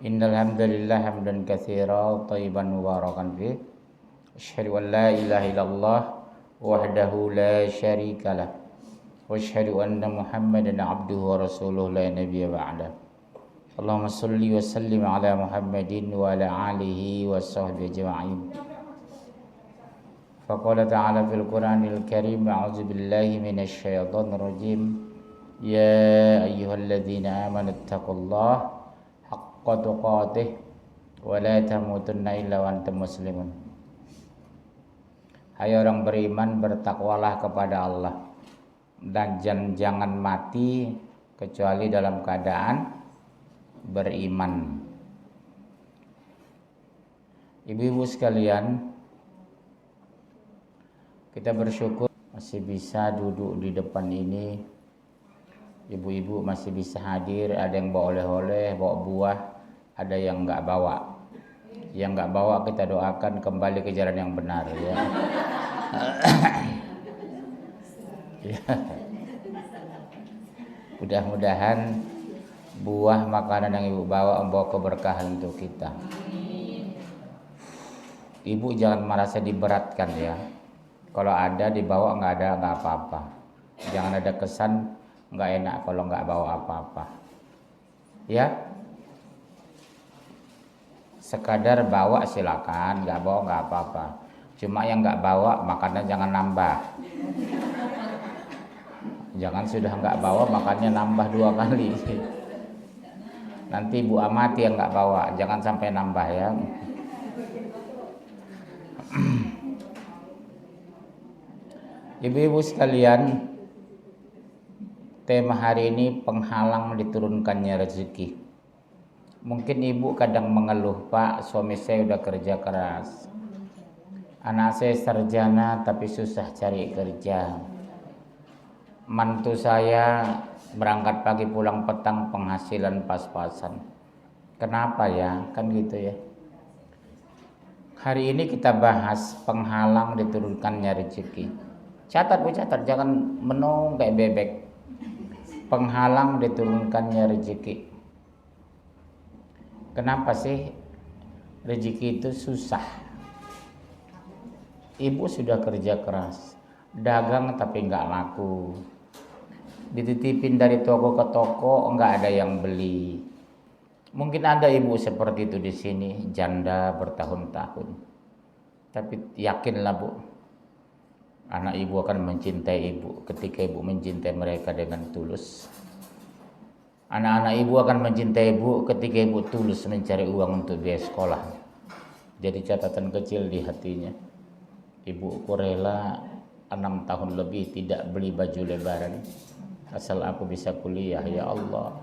Innal hamdalillah hamdan katsiran thayyiban mubarakan fih. Asyhadu an la ilaha illallah wahdahu la syarikalah. Wa asyhadu anna Muhammadan abduhu wa rasuluhu la nabiyya ba'dah. Allahumma shalli wa sallim ala Muhammadin wa ala alihi wa sahbihi ajma'in. Faqala ta'ala fil Qur'anil Karim a'udzu billahi minasy syaithanir rajim. Ya ayyuhalladzina amanu taqullaha haqqa tuqatih wa la tamutunna illa wa antum muslimun. Hai orang beriman, bertakwalah kepada Allah dan jangan mati kecuali dalam keadaan beriman. Ibu-ibu sekalian, kita bersyukur masih bisa duduk di depan ini. Ibu-ibu masih bisa hadir, ada yang bawa oleh-oleh, bawa buah, ada yang nggak bawa. Yang nggak bawa kita doakan kembali ke jalan yang benar ya. Mudah-mudahan buah makanan yang ibu bawa membawa keberkahan untuk kita. Ibu jangan merasa diberatkan ya. Kalau ada dibawa, nggak ada nggak apa-apa. Jangan ada kesan nggak enak kalau nggak bawa apa-apa. Ya, sekadar bawa silakan, nggak bawa nggak apa-apa. Cuma yang nggak bawa makanan jangan nambah. Jangan sudah nggak bawa makannya nambah 2 kali. Nanti ibu amati yang nggak bawa, jangan sampai nambah ya. Ibu-ibu sekalian, tema hari ini penghalang diturunkannya rezeki. Mungkin ibu kadang mengeluh, Pak, suami saya udah kerja keras. Anak saya sarjana tapi susah cari kerja. Mantu saya berangkat pagi pulang petang, penghasilan pas-pasan. Kenapa ya? Kan gitu ya. Hari ini kita bahas penghalang diturunkannya rezeki. Catat Bu, catat, jangan menung kayak bebek. Penghalang diturunkannya rezeki. Kenapa sih rezeki itu susah? Ibu sudah kerja keras, dagang tapi nggak laku. Dititipin dari toko ke toko, nggak ada yang beli. Mungkin ada ibu seperti itu di sini, janda bertahun-tahun. Tapi yakinlah Bu, anak ibu akan mencintai ibu ketika ibu mencintai mereka dengan tulus. Anak-anak ibu akan mencintai ibu ketika ibu tulus mencari uang untuk biaya sekolah. Jadi catatan kecil di hatinya, ibuku rela 6 tahun lebih tidak beli baju lebaran asal aku bisa kuliah, ya Allah.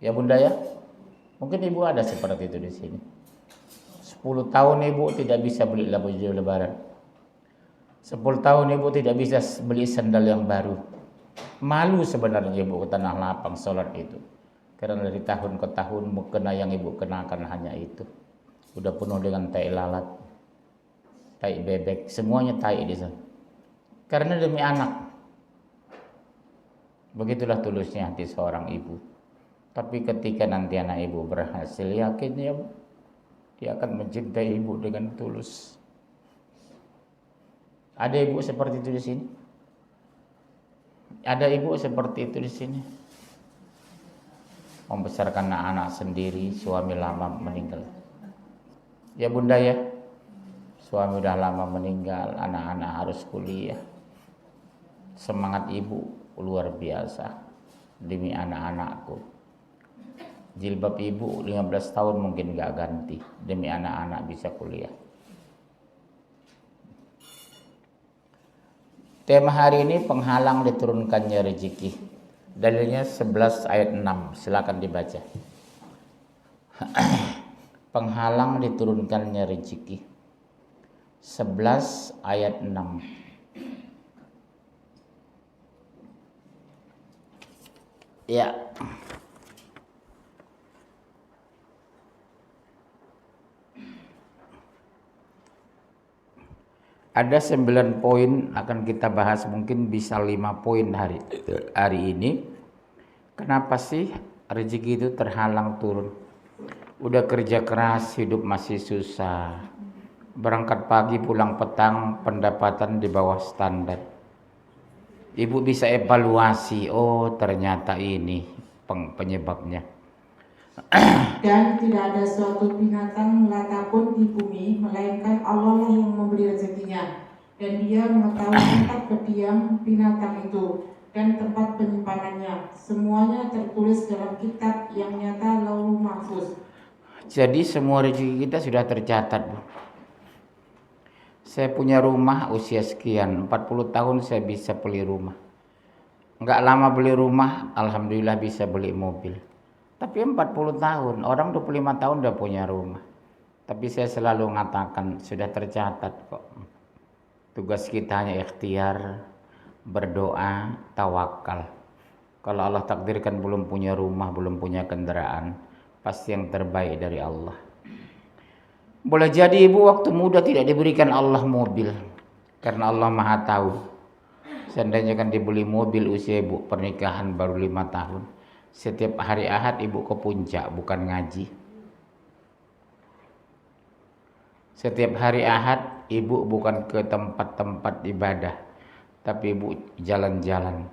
Ya Bunda ya, mungkin ibu ada seperti itu di sini. 10 tahun ibu tidak bisa beli baju lebaran. 10 tahun ibu tidak bisa beli sandal yang baru. Malu sebenarnya ibu ke tanah lapang sholat itu. Karena dari tahun ke tahun mukena yang ibu kenakan hanya itu. Udah penuh dengan tai lalat, tai bebek, semuanya tai di sana. Karena demi anak. Begitulah tulusnya hati seorang ibu. Tapi ketika nanti anak ibu berhasil, yakin ya dia akan mencintai ibu dengan tulus. Ada ibu seperti itu di sini? Ada ibu seperti itu di sini? Membesarkan anak-anak sendiri, suami lama meninggal. Ya Bunda ya, suami udah lama meninggal, anak-anak harus kuliah. Semangat ibu luar biasa demi anak-anakku. Jilbab ibu 15 tahun mungkin gak ganti demi anak-anak bisa kuliah. Tema hari ini penghalang diturunkannya rezeki. Dalilnya 11 ayat 6, silakan dibaca. Penghalang diturunkannya rezeki. 11 ayat 6. Ya. Ada 9 poin akan kita bahas, mungkin bisa 5 poin hari ini. Kenapa sih rezeki itu terhalang turun? Udah kerja keras, hidup masih susah. Berangkat pagi, pulang petang, pendapatan di bawah standar. Ibu bisa evaluasi, oh ternyata ini penyebabnya. Dan tidak ada suatu binatang melata pun di bumi, melainkan Allah lah yang memberi rezekinya. Dan dia mengetahui tempat berdiam binatang itu dan tempat penyimpanannya. Semuanya tertulis dalam kitab yang nyata Lauhul Mahfuz. Jadi semua rezeki kita sudah tercatat, Bu. Saya punya rumah usia sekian, 40 tahun saya bisa beli rumah. Enggak lama beli rumah, alhamdulillah bisa beli mobil. Tapi 40 tahun, orang 25 tahun udah punya rumah. Tapi saya selalu mengatakan sudah tercatat kok. Tugas kita hanya ikhtiar, berdoa, tawakal. Kalau Allah takdirkan belum punya rumah, belum punya kendaraan, pasti yang terbaik dari Allah. Boleh jadi ibu waktu muda tidak diberikan Allah mobil, karena Allah maha tahu. Seandainya kan dibeli mobil usia ibu pernikahan baru 5 tahun. Setiap hari Ahad ibu ke puncak bukan ngaji. Setiap hari Ahad ibu bukan ke tempat-tempat ibadah, tapi ibu jalan-jalan,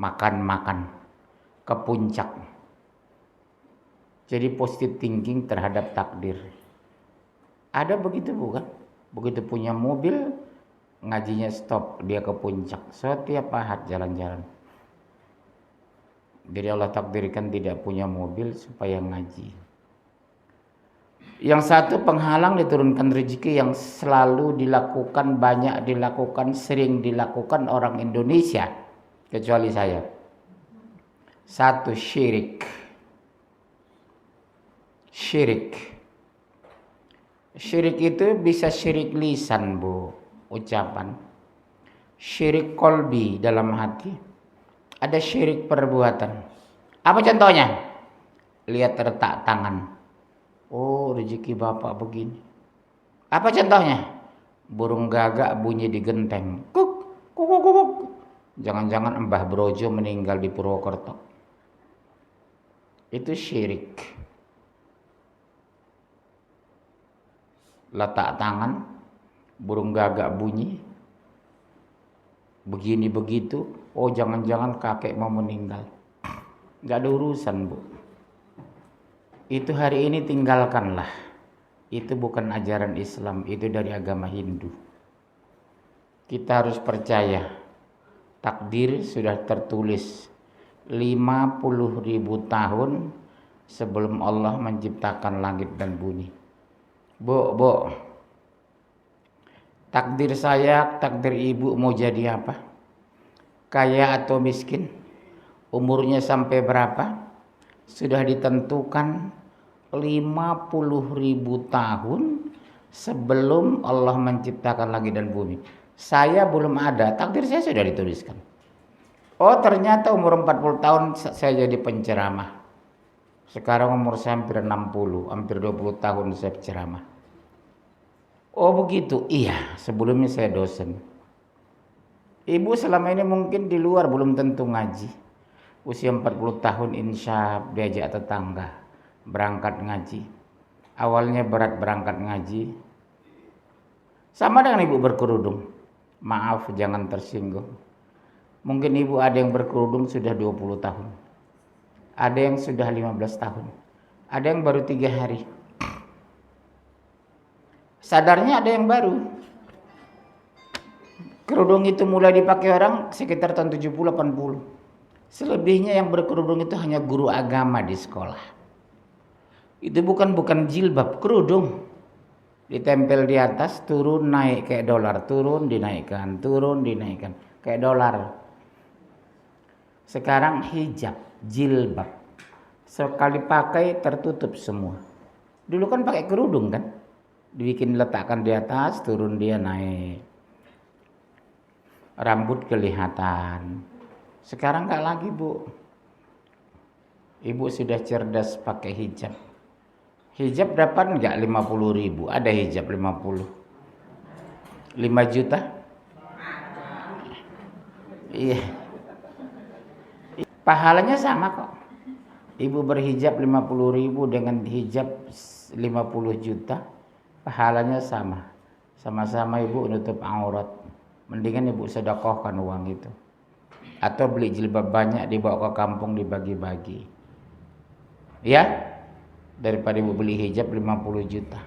makan-makan, ke puncak. Jadi positive thinking terhadap takdir. Ada begitu bukan? Begitu punya mobil, ngajinya stop, dia ke puncak. Setiap Ahad jalan-jalan. Jadi Allah takdirkan tidak punya mobil supaya ngaji. Yang satu penghalang diturunkan rezeki yang selalu dilakukan, banyak dilakukan, sering dilakukan orang Indonesia. Kecuali saya. Satu, syirik. Syirik. Syirik itu bisa syirik lisan, Bu, ucapan. Syirik kolbi dalam hati. Ada syirik perbuatan. Apa contohnya? Lihat retak tangan. Oh, rezeki bapak begini. Apa contohnya? Burung gagak bunyi di genteng. Kuk, kuk, kuk, kuk. Jangan-jangan Mbah Brojo meninggal di Purwokerto. Itu syirik. Letak tangan, burung gagak bunyi, begini begitu, oh jangan-jangan kakek mau meninggal. Gak ada urusan, Bu. Itu hari ini tinggalkanlah. Itu bukan ajaran Islam, itu dari agama Hindu. Kita harus percaya, takdir sudah tertulis 50.000 tahun sebelum Allah menciptakan langit dan bumi. Bu, takdir saya, takdir ibu mau jadi apa? Kaya atau miskin? Umurnya sampai berapa? Sudah ditentukan 50.000 tahun sebelum Allah menciptakan langit dan bumi. Saya belum ada, takdir saya sudah dituliskan. Oh ternyata umur 40 tahun saya jadi penceramah. Sekarang umur saya hampir 60, hampir 20 tahun saya ceramah. Oh begitu, iya sebelumnya saya dosen. Ibu selama ini mungkin di luar belum tentu ngaji. Usia 40 tahun insya diajak tetangga berangkat ngaji. Awalnya berat berangkat ngaji. Sama dengan ibu berkerudung. Maaf jangan tersinggung. Mungkin ibu ada yang berkerudung sudah 20 tahun. Ada yang sudah 15 tahun. Ada yang baru 3 hari. Sadarnya ada yang baru. Kerudung itu mulai dipakai orang sekitar tahun 70-80. Selebihnya yang berkerudung itu hanya guru agama di sekolah. Itu bukan jilbab, kerudung. Ditempel di atas, turun naik kayak dolar, turun dinaikkan, kayak dolar. Sekarang hijab, jilbab. Sekali pakai tertutup semua. Dulu kan pakai kerudung kan? Dibikin letakkan di atas, turun dia naik. Rambut kelihatan. Sekarang enggak lagi, Bu. Ibu sudah cerdas pakai hijab. Hijab dapat enggak 50.000? Ada hijab 50. 5 juta? Iya. Pahalanya sama kok. Ibu berhijab 50.000 dengan hijab 50 juta, pahalanya sama. Sama-sama ibu nutup aurat. Mendingan ibu sedekahkan uang itu. Atau beli jilbab banyak dibawa ke kampung dibagi-bagi. Ya, daripada ibu beli hijab 50 juta.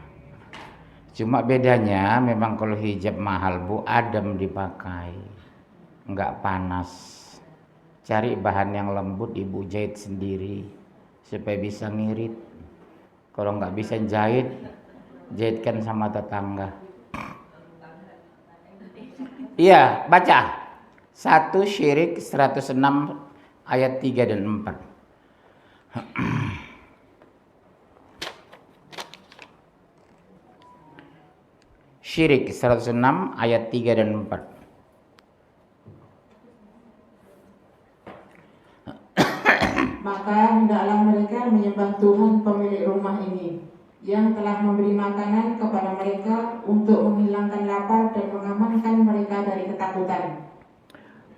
Cuma bedanya memang kalau hijab mahal bu, adem dipakai. Enggak panas. Cari bahan yang lembut ibu jahit sendiri. Supaya bisa ngirit. Kalau nggak bisa jahitkan sama tetangga. Iya, baca 1 Syirik 106 ayat 3 dan 4. Syirik 106 ayat 3 dan 4. Maka hendaklah mereka menyembah Tuhan pemilik rumah ini, yang telah memberi makanan kepada mereka untuk menghilangkan lapar dan mengamankan mereka dari ketakutan.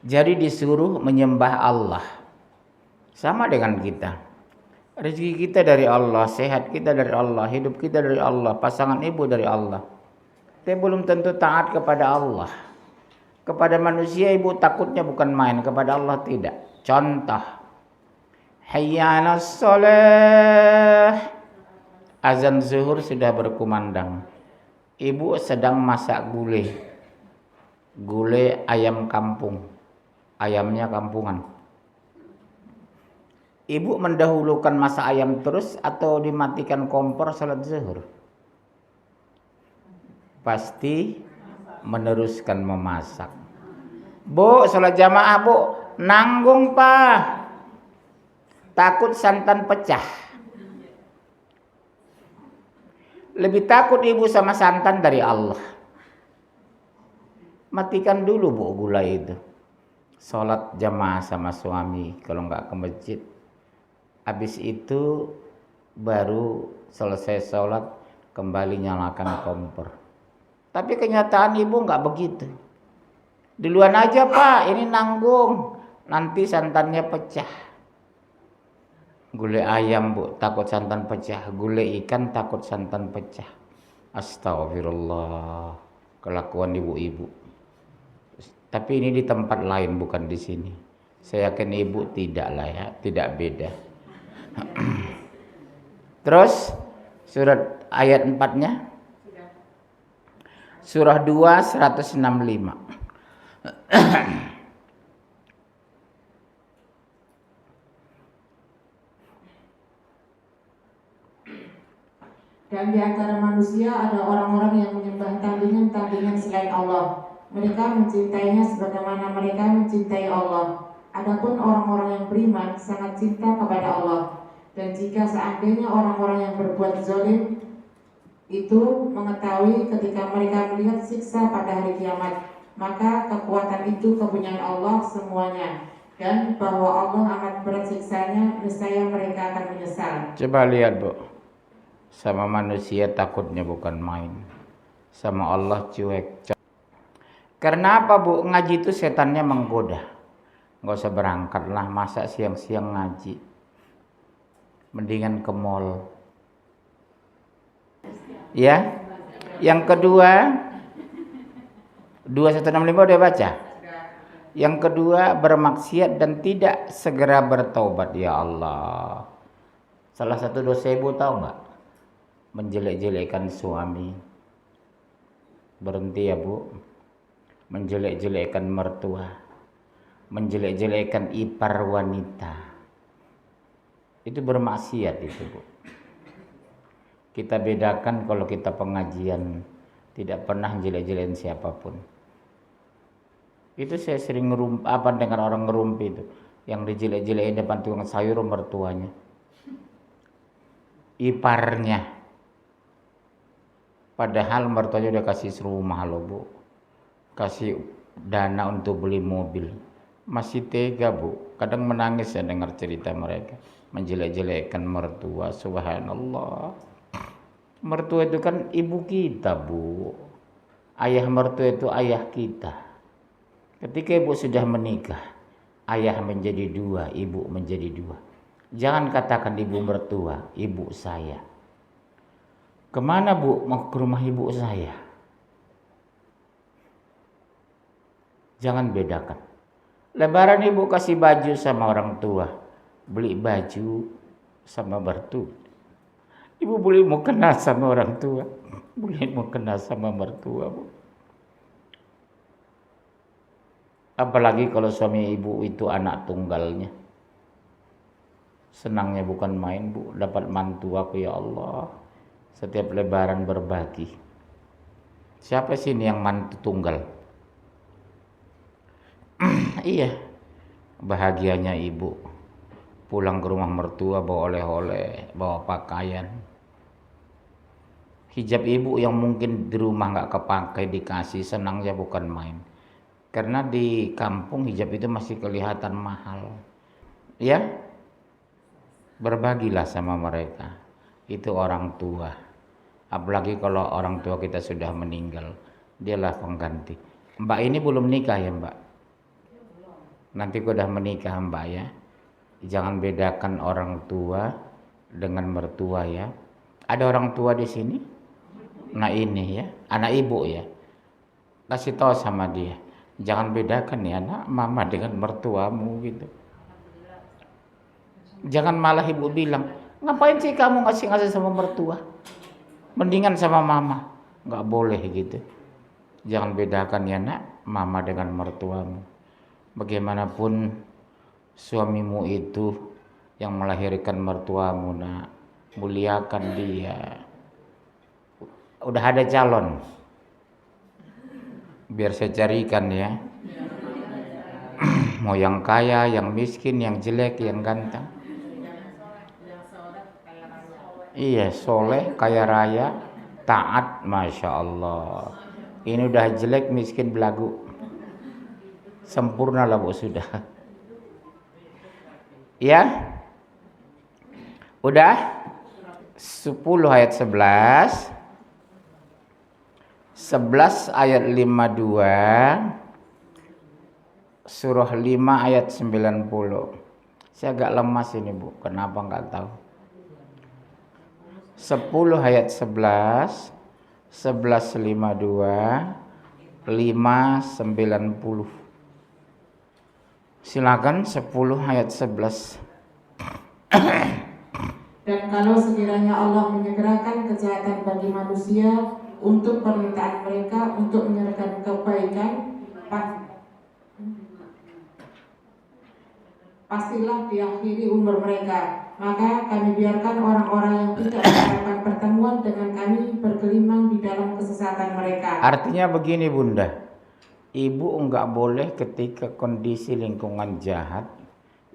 Jadi disuruh menyembah Allah. Sama dengan kita. Rezeki kita dari Allah, sehat kita dari Allah, hidup kita dari Allah, pasangan ibu dari Allah. Tapi belum tentu taat kepada Allah. Kepada manusia ibu takutnya bukan main, kepada Allah tidak. Contoh, hayya 'alas shalah. Azan zuhur sudah berkumandang. Ibu sedang masak gulai ayam kampung. Ayamnya kampungan. Ibu mendahulukan masak ayam terus atau dimatikan kompor salat zuhur? Pasti meneruskan memasak. Bu, salat jamaah bu, nanggung pak. Takut santan pecah. Lebih takut ibu sama santan dari Allah. Matikan dulu bu gulai itu. Sholat jamaah sama suami kalau nggak ke masjid. Habis itu baru selesai sholat kembali nyalakan kompor. Tapi kenyataan ibu nggak begitu. Duluan aja pak, ini nanggung. Nanti santannya pecah. Gulai ayam bu, takut santan pecah. Gulai ikan takut santan pecah. Astagfirullah. Kelakuan ibu-ibu. Tapi ini di tempat lain bukan di sini. Saya yakin ibu tidak lah ya, tidak beda. Terus surat ayat 4-nya. Surah 2 165. Dan di antara manusia ada orang-orang yang menyembah tandingan-tandingan selain Allah. Mereka mencintainya sebagaimana mereka mencintai Allah. Adapun orang-orang yang beriman sangat cinta kepada Allah. Dan jika seandainya orang-orang yang berbuat zalim itu mengetahui ketika mereka melihat siksa pada hari kiamat, maka kekuatan itu kepunyaan Allah semuanya. Dan bahwa Allah amat berat siksanya, nescaya mereka akan menyesal. Coba lihat bu. Sama manusia takutnya bukan main. Sama Allah cuek. Karena apa bu? Ngaji itu setannya menggoda. Gak usah berangkat lah, masa siang-siang ngaji. Mendingan ke mall. Ya. Yang kedua, 2165 udah baca? Yang kedua, bermaksiat dan tidak segera bertaubat. Ya Allah. Salah satu dosa ibu tahu nggak? Menjelek-jelekkan suami. Berhenti ya bu. Menjelek-jelekkan mertua. Menjelek-jelekkan ipar wanita. Itu bermaksiat itu bu. Kita bedakan kalau kita pengajian. Tidak pernah jelek-jelekin siapapun. Itu saya sering dengar orang ngerumpi itu. Yang dijelek-jelekin depan tukang sayur mertuanya. Iparnya. Padahal mertuanya udah kasih rumah loh bu. Kasih dana untuk beli mobil. Masih tega bu. Kadang menangis saya dengar cerita mereka. Menjelek-jelekkan mertua. Subhanallah. Mertua itu kan ibu kita bu. Ayah mertua itu ayah kita. Ketika ibu sudah menikah. Ayah menjadi dua, ibu menjadi dua. Jangan katakan ibu mertua, ibu saya. Kemana bu? Mau ke rumah ibu saya. Jangan bedakan. Lebaran ibu kasih baju sama orang tua, beli baju sama mertua. Ibu boleh mau kenal sama orang tua, boleh mau kenal sama mertua bu. Apalagi kalau suami ibu itu anak tunggalnya. Senangnya bukan main bu, dapat mantu aku ya Allah. Setiap lebaran berbagi. Siapa sih ini yang mantu tunggal? Iya, bahagianya ibu. Pulang ke rumah mertua bawa oleh-oleh, bawa pakaian. Hijab ibu yang mungkin di rumah gak kepakai dikasih, senangnya bukan main. Karena di kampung hijab itu masih kelihatan mahal. Ya, berbagilah sama mereka. Itu orang tua. Apalagi kalau orang tua kita sudah meninggal, dialah pengganti. Mbak ini belum nikah ya mbak? Nanti kau udah menikah mbak ya. Jangan bedakan orang tua dengan mertua ya. Ada orang tua di sini? Nah ini ya, anak ibu ya. Kasih tahu sama dia, jangan bedakan ya nak mama dengan mertuamu gitu. Jangan malah ibu bilang, ngapain sih kamu ngasih-ngasih sama mertua? Mendingan sama mama. Nggak boleh gitu. Jangan bedakan ya nak mama dengan mertuamu. Bagaimanapun suamimu itu yang melahirkan mertuamu nak, muliakan dia. Udah ada calon, biar saya carikan ya. Mau yang kaya, yang miskin, yang jelek, yang ganteng. Iya, soleh, kaya raya, taat, masya Allah. Ini udah jelek, miskin, belagu. Sempurna lah bu sudah. Ya, udah 10 ayat 11. 11 ayat 52, surah 5 ayat 90. Saya agak lemas ini bu, kenapa nggak tahu. 10 ayat 11, 11.52, 5.90. Silakan 10 ayat 11. Dan kalau sekiranya Allah menyegerakan kejahatan bagi manusia untuk permintaan mereka untuk menyerahkan kebaikan, pastilah diakhiri umur mereka. Maka kami biarkan orang-orang yang tidak mengharapkan pertemuan dengan kami bergelimang di dalam kesesatan mereka. Artinya begini bunda, ibu enggak boleh ketika kondisi lingkungan jahat,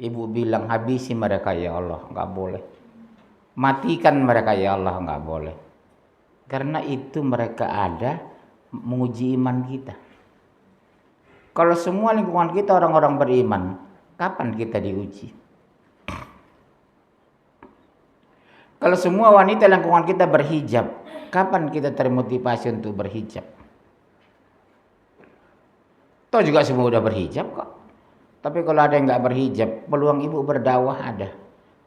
ibu bilang habisi mereka ya Allah, enggak boleh. Matikan mereka ya Allah, enggak boleh. Karena itu mereka ada menguji iman kita. Kalau semua lingkungan kita orang-orang beriman, kapan kita diuji? Kalau semua wanita lingkungan kita berhijab, kapan kita termotivasi untuk berhijab? Toh juga semua udah berhijab kok. Tapi kalau ada yang nggak berhijab, peluang ibu berdakwah ada.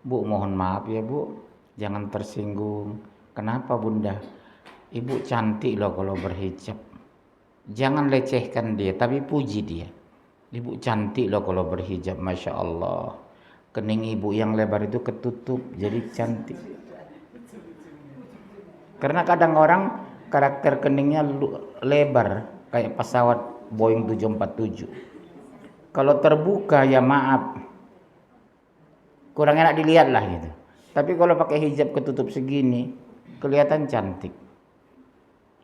Bu, mohon maaf ya bu, jangan tersinggung. Kenapa bunda? Ibu cantik loh kalau berhijab. Jangan lecehkan dia, tapi puji dia. Ibu cantik loh kalau berhijab, masya Allah. Kening ibu yang lebar itu ketutup, jadi cantik. Karena kadang orang karakter keningnya lebar, kayak pesawat Boeing 747. Kalau terbuka ya maaf, kurang enak dilihat lah gitu. Tapi kalau pakai hijab ketutup segini, kelihatan cantik.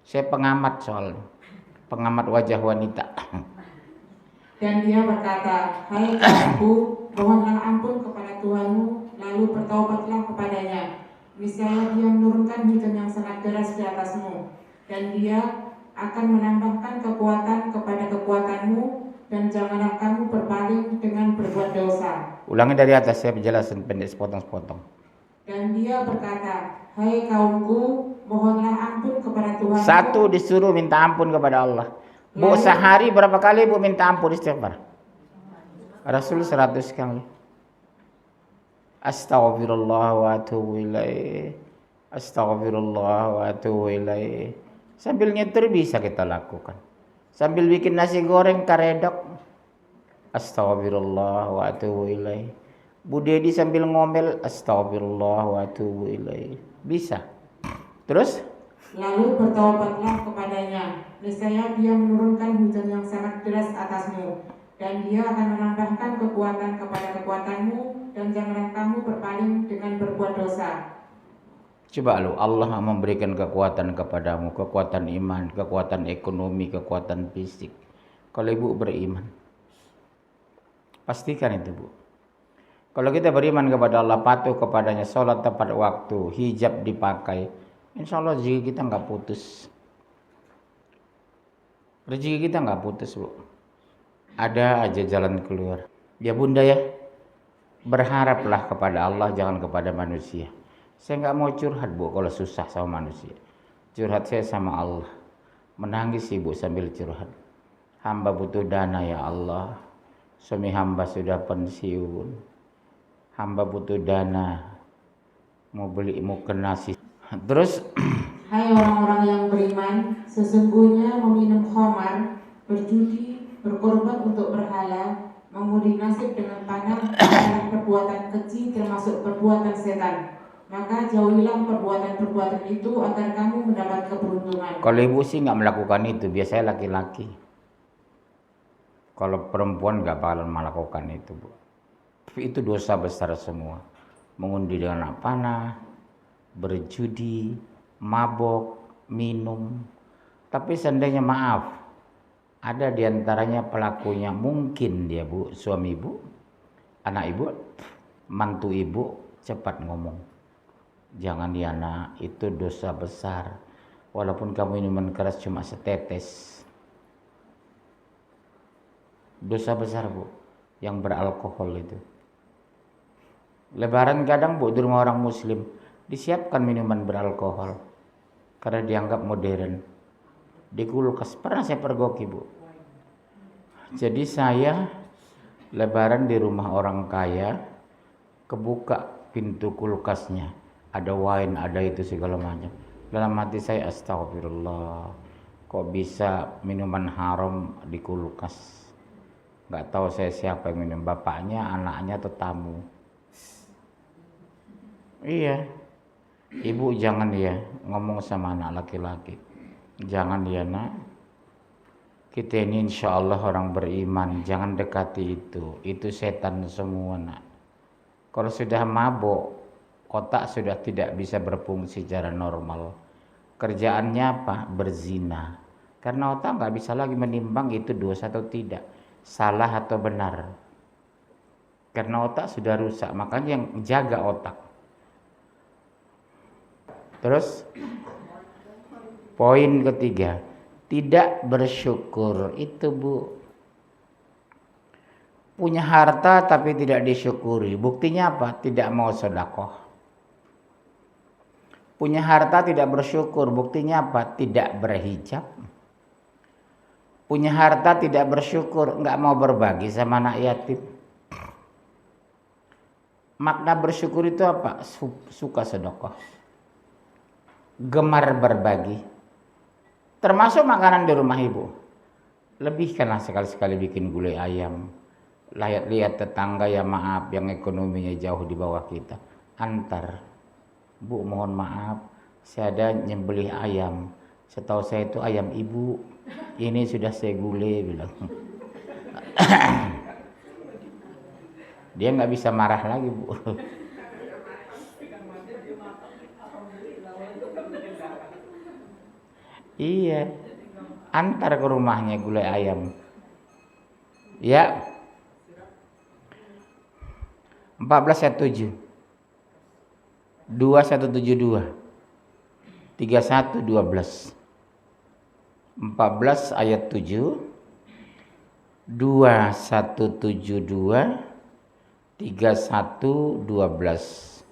Saya pengamat soalnya, pengamat wajah wanita. Dan dia berkata, hai kaumku, mohonlah ampun kepada Tuhanmu, lalu bertaubatlah kepadanya. Niscaya dia menurunkan hujan yang sangat deras di atasmu, dan dia akan menambahkan kekuatan kepada kekuatanmu, dan janganlah kamu berpaling dengan berbuat dosa. Ulangi dari atas, saya penjelasan pendek sepotong-sepotong. Dan dia berkata, hai kaumku, mohonlah ampun kepada Tuhan. Satu, disuruh minta ampun kepada Allah. Bu, sehari berapa kali bu minta ampun istighfar? Rasul 100 kali. Astaghfirullah wa atubu ilaih. Astaghfirullah wa atubu ilaih. Sambil nyetir bisa kita lakukan. Sambil bikin nasi goreng karedok. Astaghfirullah wa atubu ilaih. Bu Dedi sambil ngomel, astagfirullah wa atubu ilaih. Bisa. Terus? Lalu bertaubatlah kepadanya, niscaya dia menurunkan hujan yang sangat deras atasmu, dan dia akan menambahkan kekuatan kepada kekuatanmu, dan janganlah kamu berpaling dengan berbuat dosa. Coba lu, Allah memberikan kekuatan kepadamu, kekuatan iman, kekuatan ekonomi, kekuatan fisik. Kalau ibu beriman, pastikan itu bu. Kalau kita beriman kepada Allah, patuh kepadanya, sholat tepat waktu, hijab dipakai, insya Allah rezeki kita nggak putus. Rezeki kita nggak putus bu. Ada aja jalan keluar. Ya bunda ya, berharaplah kepada Allah, jangan kepada manusia. Saya nggak mau curhat bu kalau susah sama manusia. Curhat saya sama Allah. Menangis ibu sambil curhat. Hamba butuh dana ya Allah. Suami hamba sudah pensiun. Hamba butuh dana, mau beli mukena nasi. Terus, hai orang-orang yang beriman, sesungguhnya meminum khamar, berjudi, berkorban untuk berhala, mengundi nasib dengan panah adalah perbuatan keji termasuk perbuatan setan. Maka jauhilah perbuatan-perbuatan itu agar kamu mendapat keberuntungan. Kalau ibu sih nggak melakukan itu, biasanya laki-laki. Kalau perempuan nggak bakalan melakukan itu bu. Itu dosa besar semua. Mengundi dengan panah, berjudi, mabok, minum. Tapi seandainya maaf, ada diantaranya pelakunya mungkin dia bu, suami ibu, anak ibu, mantu ibu, cepat ngomong. Jangan ya nak, itu dosa besar. Walaupun kamu minuman keras cuma setetes. Dosa besar bu, yang beralkohol itu. Lebaran kadang bu di rumah orang muslim disiapkan minuman beralkohol karena dianggap modern. Di kulkas pernah saya pergoki bu. Jadi saya lebaran di rumah orang kaya, kebuka pintu kulkasnya, ada wine, ada itu segala macam. Dalam hati saya astagfirullah, kok bisa minuman haram di kulkas. Nggak tahu saya siapa yang minum, bapaknya, anaknya atau tamu. Iya, ibu jangan ya ngomong sama anak laki-laki. Jangan ya nak, kita ini insya Allah orang beriman, jangan dekati itu setan semua nak. Kalau sudah mabuk, otak sudah tidak bisa berfungsi secara normal. Kerjaannya apa? Berzina. Karena otak nggak bisa lagi menimbang itu dosa atau tidak, salah atau benar. Karena otak sudah rusak, makanya yang jaga otak. Terus poin ketiga, tidak bersyukur itu bu. Punya harta tapi tidak disyukuri, buktinya apa? Tidak mau sedekah. Punya harta tidak bersyukur, buktinya apa? Tidak berhijab. Punya harta tidak bersyukur, nggak mau berbagi sama anak yatim. Makna bersyukur itu apa? Suka sedekah, gemar berbagi. Termasuk makanan di rumah ibu. Lebihkanlah sekali-sekali bikin gulai ayam. Lihat tetangga ya maaf yang ekonominya jauh di bawah kita. Antar. Bu mohon maaf, saya ada nyembelih ayam. Setahu saya itu ayam ibu. Ini sudah saya gulai bilang. Dia nggak bisa marah lagi bu. Iya, antar ke rumahnya gulai ayam. Ya. 1417 2172 3112 14 ayat 7 2172 3112.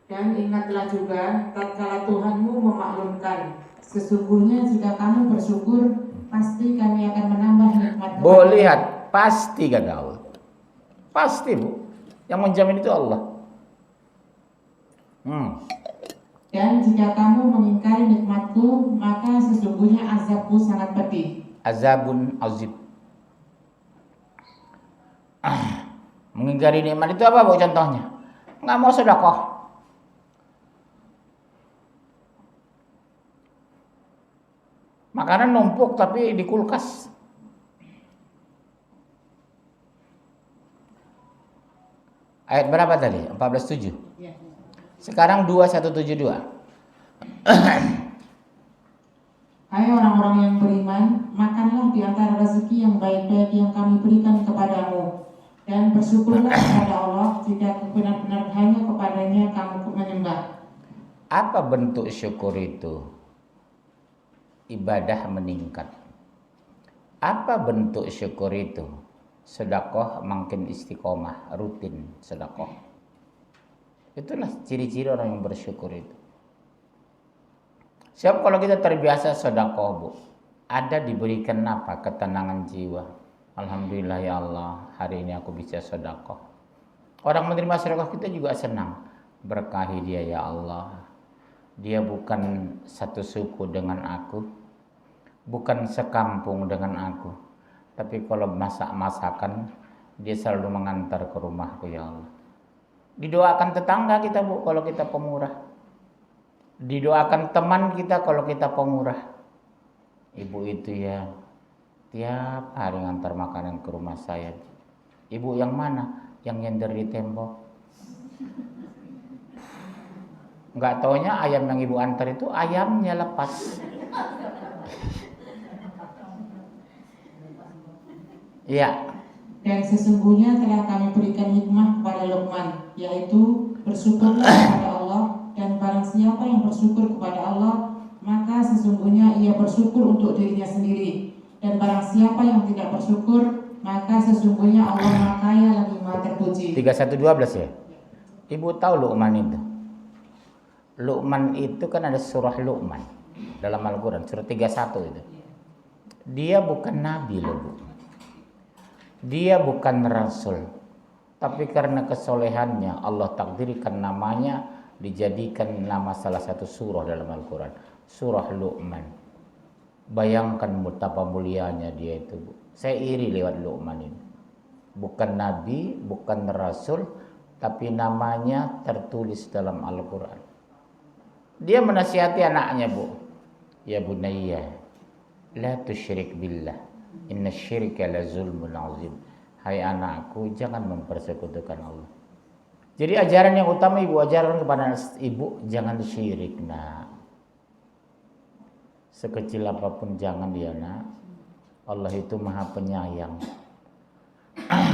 Dan ingatlah juga tatkala Tuhanmu memaklumkan, sesungguhnya jika kamu bersyukur, pasti kami akan menambah nikmat. Boleh lihat, pasti kata Allah. Pasti bu. Yang menjamin itu Allah. Dan jika kamu mengingkari nikmatku, maka sesungguhnya azabku sangat pedih. Azabun azib. Mengingkari nikmat itu apa, Bu, contohnya? Nggak mau sedekah. Makanan numpuk tapi di kulkas. Ayat berapa tadi? 14:7. Ya. Sekarang 2172. Hai orang-orang yang beriman, makanlah di antara rezeki yang baik-baik yang kami berikan kepadamu, dan bersyukurlah kepada Allah jika benar-benar hanya kepadanya kamu menyembah. Apa bentuk syukur itu? Ibadah meningkat. Apa bentuk syukur itu? Sedekah makin istiqomah, rutin sedekah. Itulah ciri-ciri orang yang bersyukur itu. Siapa kalau kita terbiasa sedekah, Bu, ada diberikan apa? Ketenangan jiwa. Alhamdulillah ya Allah, hari ini aku bisa sedekah. Orang menerima sedekah kita juga senang. Berkahi dia ya Allah. Dia bukan satu suku dengan aku, bukan sekampung dengan aku. Tapi kalau masak-masakan, dia selalu mengantar ke rumahku ya Allah. Didoakan tetangga kita, Bu, kalau kita pemurah. Didoakan teman kita kalau kita pemurah. Ibu itu ya tiap hari ngantar makanan ke rumah saya. Ibu yang mana? Yang nyender di tembok. Nggak taunya ayam yang ibu antar itu ayamnya lepas. Iya. Dan sesungguhnya telah kami berikan hikmah kepada Luqman, yaitu bersyukurlah kepada Allah, dan barang siapa yang bersyukur kepada Allah, maka sesungguhnya ia bersyukur untuk dirinya sendiri. Dan barang siapa yang tidak bersyukur, maka sesungguhnya Allah Maha Kaya lagi Maha Terpuji. 31:12 ya. Ibu tahu Luqman itu? Luqman itu kan ada surah Luqman dalam Al-Quran, surah 31 itu. Dia bukan nabi loh, Bu. Dia bukan rasul. Tapi karena kesolehannya Allah takdirkan namanya dijadikan nama salah satu surah dalam Al-Quran, surah Luqman. Bayangkan betapa mulianya dia itu, Bu. Saya iri lewat Luqman ini. Bukan nabi, bukan rasul, tapi namanya tertulis dalam Al-Quran. Dia menasihati anaknya, Bu. Ya bunayya, la tusyrik billah, inna syirka la zulmun azim. Hai anakku, jangan mempersekutukan Allah. Jadi ajaran yang utama ibu ajarkan kepada ibu, jangan syirik, nak. Sekecil apapun jangan dia, nak. Allah itu maha penyayang.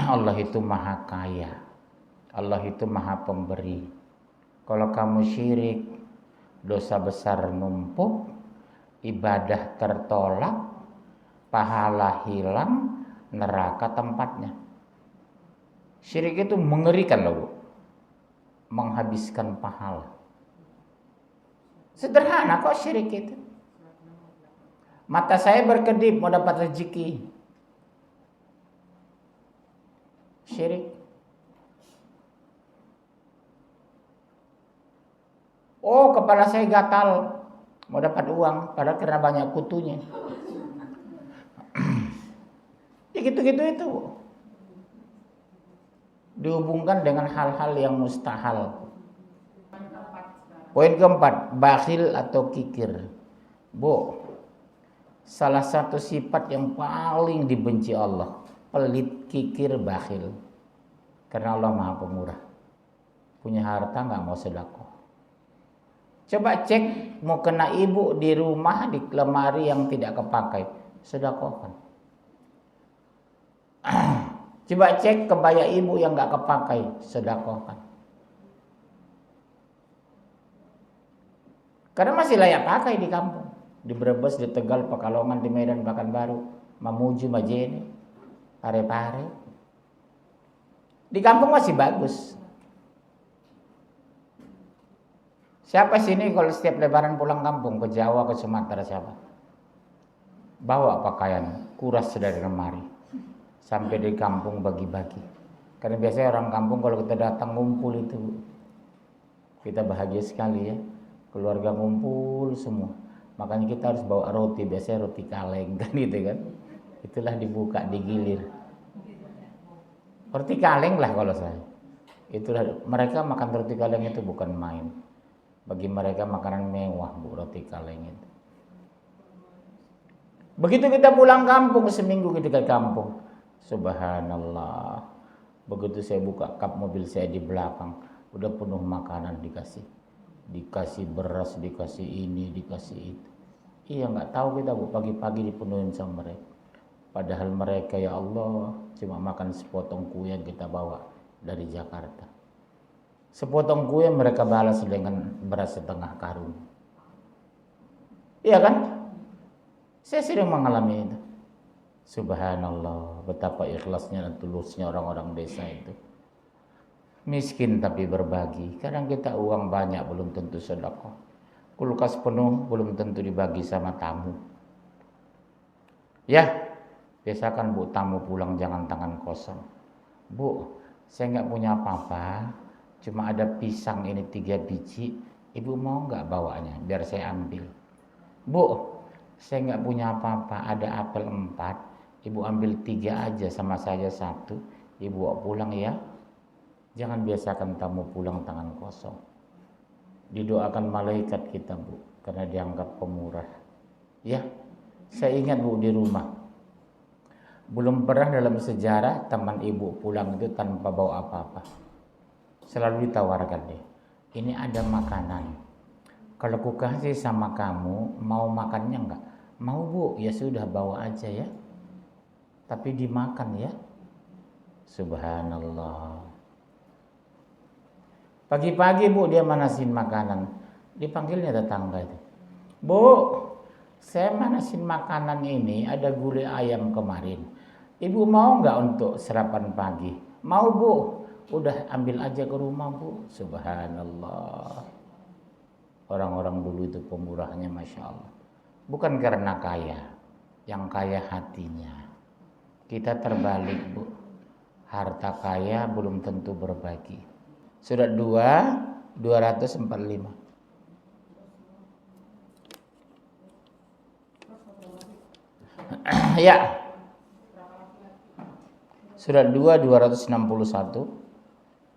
Allah itu maha kaya. Allah itu maha pemberi. Kalau kamu syirik, dosa besar numpuk, ibadah tertolak, pahala hilang, neraka tempatnya. Syirik itu mengerikan loh, Bu. Menghabiskan pahala. Sederhana kok syirik itu. Mata saya berkedip mau dapat rezeki. Syirik. Oh, kepala saya gatal mau dapat uang, padahal karena banyak kutunya. Ya gitu-gitu itu. Dihubungkan dengan hal-hal yang mustahil. Poin keempat, bakhil atau kikir. Bu, salah satu sifat yang paling dibenci Allah, pelit, kikir, bakhil. Karena Allah maha pemurah. Punya harta nggak mau sedekah. Coba cek, mau kena ibu di rumah, di lemari yang tidak kepakai, sedekahkan. Coba cek kebaya ibu yang nggak kepakai, sedekahkan. Karena masih layak pakai di kampung, di Brebes, di Tegal, Pekalongan, di Medan, Pekanbaru, Mamuju, Majene, Parepare. Di kampung masih bagus. Siapa sini kalau setiap lebaran pulang kampung ke Jawa, ke Sumatera, siapa? Bawa pakaian, kuras dari lemari. Sampai di kampung bagi-bagi. Karena biasanya orang kampung kalau kita datang ngumpul itu, kita bahagia sekali ya. Keluarga ngumpul semua. Makanya kita harus bawa roti, biasanya roti kaleng kan gitu kan. Itulah dibuka, digilir. Roti kaleng lah kalau saya. Itulah, mereka makan roti kaleng itu bukan main. Bagi mereka makanan mewah Bu, roti kaleng itu. Begitu kita pulang kampung, seminggu kita ke kampung, subhanallah. Begitu saya buka kap mobil saya di belakang, udah penuh makanan dikasih beras, dikasih ini, dikasih itu. Iya, nggak tahu kita Bu, pagi-pagi dipenuhin sama mereka. Padahal mereka ya Allah cuma makan sepotong kue yang kita bawa dari Jakarta. Sepotong kue mereka balas dengan beras setengah karung. Iya kan? Saya sering mengalami itu. Subhanallah, betapa ikhlasnya dan tulusnya orang-orang desa itu. Miskin tapi berbagi. Kadang kita uang banyak belum tentu sedekah. Kulkas penuh belum tentu dibagi sama tamu. Ya, biasakan Bu, tamu pulang jangan tangan kosong. Bu, saya nggak punya apa-apa, cuma ada pisang ini 3 biji. Ibu mau nggak bawanya biar saya ambil? Bu, saya nggak punya apa-apa, ada apel 4, ibu ambil 3 aja sama saya 1, ibu bawa pulang ya. Jangan biasakan tamu pulang tangan kosong. Didoakan malaikat kita Bu, karena dianggap pemurah. Ya, saya ingat Bu, di rumah belum pernah dalam sejarah teman ibu pulang itu tanpa bawa apa-apa. Selalu ditawarkan deh, ini ada makanan, kalau ku kasih sama kamu, mau makannya enggak? Mau Bu, ya sudah bawa aja ya, tapi dimakan ya. Subhanallah. Pagi-pagi Bu dia manasin makanan, dipanggilnya tetangga itu. Bu, saya manasin makanan ini, ada gulai ayam kemarin. Ibu mau nggak untuk sarapan pagi? Mau Bu, udah ambil aja ke rumah Bu. Subhanallah. Orang-orang dulu itu pemurahnya Masya Allah. Bukan karena kaya, yang kaya hatinya. Kita terbalik Bu, harta kaya belum tentu berbagi. Surat 2, 245. Ya. Surat 2, 261.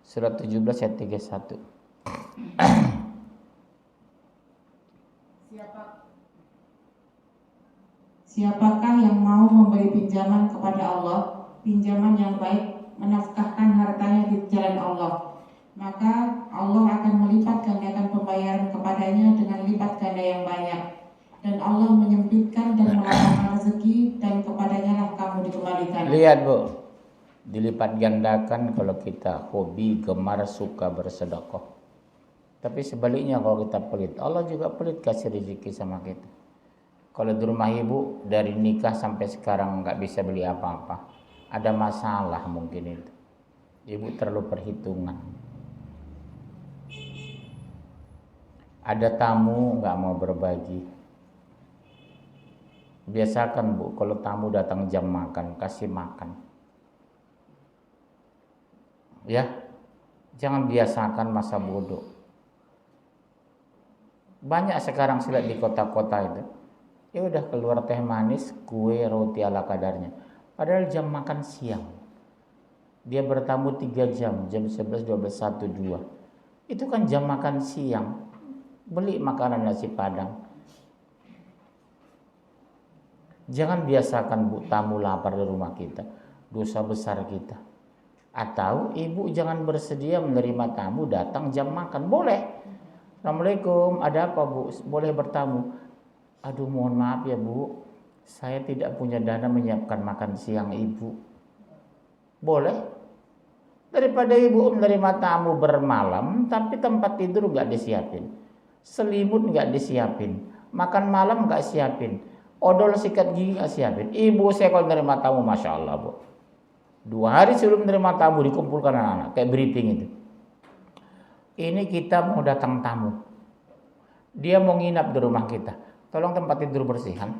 Surat 17 ayat 31. Siapakah yang mau memberi pinjaman kepada Allah, pinjaman yang baik, menafkahkan hartanya di jalan Allah, maka Allah akan melipat gandakan pembayaran kepadanya dengan lipat ganda yang banyak. Dan Allah menyempitkan dan melapangkan rezeki, dan kepadanya lah kamu dikembalikan. Lihat Bu, dilipat gandakan kalau kita hobi, gemar, suka bersedekah. Tapi sebaliknya kalau kita pelit, Allah juga pelit kasih rezeki sama kita. Kalau di rumah ibu dari nikah sampai sekarang nggak bisa beli apa-apa, ada masalah mungkin itu. Ibu terlalu perhitungan. Ada tamu nggak mau berbagi. Biasakan Bu, kalau tamu datang jam makan, kasih makan. Ya, jangan biasakan masa bodoh. Banyak sekarang saya lihat di kota-kota itu. Ya udah keluar teh manis, kue, roti ala kadarnya. Padahal jam makan siang. Dia bertamu 3 jam, jam 11, 12, 1, 2. Itu kan jam makan siang. Beli makanan nasi padang. Jangan biasakan Bu tamu lapar di rumah kita. Dosa besar kita. Atau ibu jangan bersedia menerima tamu datang jam makan. Boleh. Assalamualaikum, ada apa Bu? Boleh bertamu. Aduh mohon maaf ya Bu, saya tidak punya dana menyiapkan makan siang ibu. Boleh. Daripada ibu menerima tamu bermalam tapi tempat tidur gak disiapin, selimut gak disiapin, makan malam gak siapin, odol sikat gigi gak siapin. Ibu saya kalau menerima tamu Masya Allah Bu, 2 hari sebelum menerima tamu dikumpulkan anak-anak kayak briefing itu. Ini kita mau datang tamu, dia mau nginap di rumah kita, tolong tempat tidur bersihan,